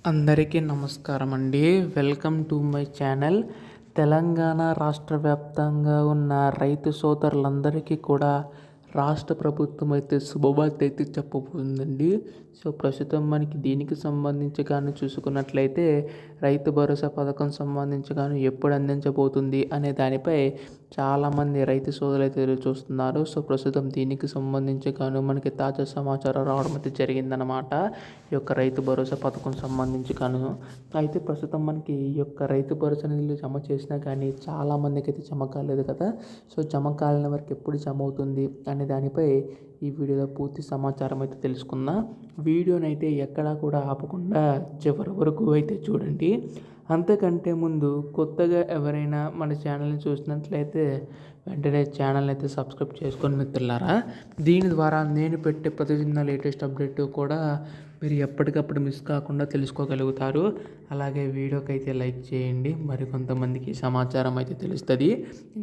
అందరికీ నమస్కారం అండి. Welcome to my channel. Telangana రాష్ట్ర వ్యాప్తంగా ఉన్న రైతు సోదరులందరికీ కూడా రాష్ట్ర ప్రభుత్వం అయితే శుభవార్త అయితే చెప్పబోతుందండి. సో ప్రస్తుతం మనకి దీనికి సంబంధించి కానీ చూసుకున్నట్లయితే రైతు భరోసా పథకం సంబంధించి కానీ ఎప్పుడు అందించబోతుంది అనే దానిపై చాలామంది రైతు సోదరులు అయితే ఎదురు చూస్తున్నారు. సో ప్రస్తుతం దీనికి సంబంధించి కానీ మనకి తాజా సమాచారం రావడం అయితే జరిగిందనమాట. ఈ యొక్క రైతు భరోసా పథకం సంబంధించి కాను అయితే ప్రస్తుతం మనకి ఈ యొక్క రైతు భరోసా నిధులు జమ చేసినా కానీ చాలామందికి అయితే జమ కాలేదు కదా. సో జమ కాలని వరకు ఎప్పుడు జమ అవుతుంది అనే దానిపై ఈ వీడియోలో పూర్తి సమాచారం అయితే తెలుసుకుందాం. వీడియోని అయితే ఎక్కడా కూడా ఆపకుండా చివరి వరకు అయితే చూడండి. అంతకంటే ముందు కొత్తగా ఎవరైనా మన ఛానల్ని చూసినట్లయితే వెంటనే ఛానల్ని అయితే సబ్స్క్రైబ్ చేసుకొని మిత్రులారా. దీని ద్వారా నేను పెట్టే ప్రతి చిన్న లేటెస్ట్ అప్డేట్ కూడా మీరు ఎప్పటికప్పుడు మిస్ కాకుండా తెలుసుకోగలుగుతారు. అలాగే వీడియోకి అయితే లైక్ చేయండి, మరి కొంతమందికి సమాచారం అయితే తెలుస్తుంది.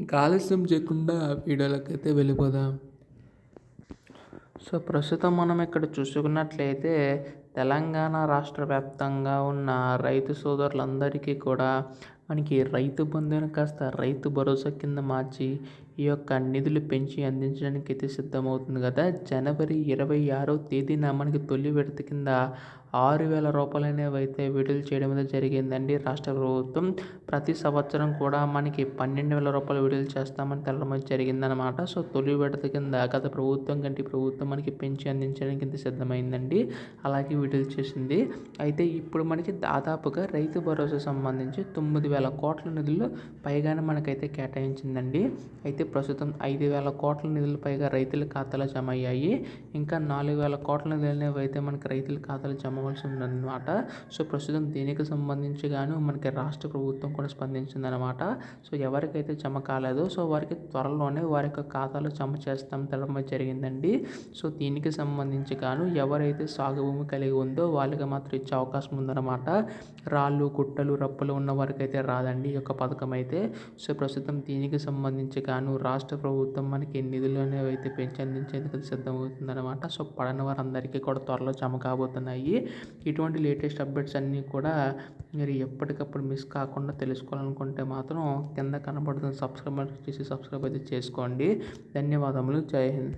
ఇంకా ఆలస్యం చేయకుండా వీడియోలోకి అయితే వెళ్ళిపోదాం. సో ప్రస్తుతం మనం ఇక్కడ చూసుకున్నట్లయితే తెలంగాణ రాష్ట్ర వ్యాప్తంగా ఉన్న రైతు సోదరులందరికీ కూడా మనకి రైతు బంధుని కాస్త రైతు భరోసా కింద మార్చి ఈ యొక్క నిధులు పెంచి అందించడానికి అయితే సిద్ధమవుతుంది కదా. జనవరి 26వ తేదీన మనకి తొలి విడత కింద 6,000 రూపాయలు అనేవి అయితే విడుదల చేయడం అయితే జరిగిందండి రాష్ట్ర ప్రభుత్వం. ప్రతి సంవత్సరం కూడా మనకి 12,000 రూపాయలు విడుదల చేస్తామని తెలడం అయితే జరిగిందనమాట. సో తొలి విడత కింద గత ప్రభుత్వం కంటే ప్రభుత్వం మనకి పెంచి అందించడానికి ఇంత సిద్ధమైందండి, అలాగే విడుదల చేసింది. అయితే ఇప్పుడు మనకి దాదాపుగా రైతు భరోసా సంబంధించి 9,000 కోట్ల నిధులు పైగానే మనకైతే కేటాయించిందండి. అయితే ప్రస్తుతం 5,000 కోట్ల నిధులు పైగా రైతుల ఖాతాలో జమ అయ్యాయి. ఇంకా 4,000 కోట్ల నిధులు అనేవి అయితే మనకి రైతుల ఖాతాలో జమ అవ్వాల్సి ఉందన్నమాట. సో ప్రస్తుతం దీనికి సంబంధించి గాను మనకి రాష్ట్ర ప్రభుత్వం కూడా స్పందించిందనమాట. సో ఎవరికైతే జమ కాలేదో సో వారికి త్వరలోనే వారి యొక్క ఖాతాలో జమ చేస్తాం తెలడం జరిగిందండి. సో దీనికి సంబంధించి గాను ఎవరైతే సాగు భూమి కలిగి ఉందో వాళ్ళకి మాత్రం ఇచ్చే అవకాశం ఉందన్నమాట. రాళ్ళు గుట్టలు రప్పలు ఉన్న వారికి అయితే రాదండి ఈ యొక్క పథకం అయితే. సో ప్రస్తుతం దీనికి సంబంధించి గాను రాష్ట్ర ప్రభుత్వం మనకి నిధులు అనేవి అయితే పెంచి అందించేందుకు సిద్ధమవుతుందన్నమాట. సో పడని వారందరికీ కూడా త్వరలో జమ కాబోతున్నాయి. ఇటువంటి లేటెస్ట్ అప్డేట్స్ అన్నీ కూడా మీరు ఎప్పటికప్పుడు మిస్ కాకుండా తెలుసుకోవాలనుకుంటే మాత్రం కింద కనబడుతున్న సబ్స్క్రైబ్ చేసి సబ్స్క్రైబ్ అయితే చేసుకోండి. ధన్యవాదములు. జై హింద్.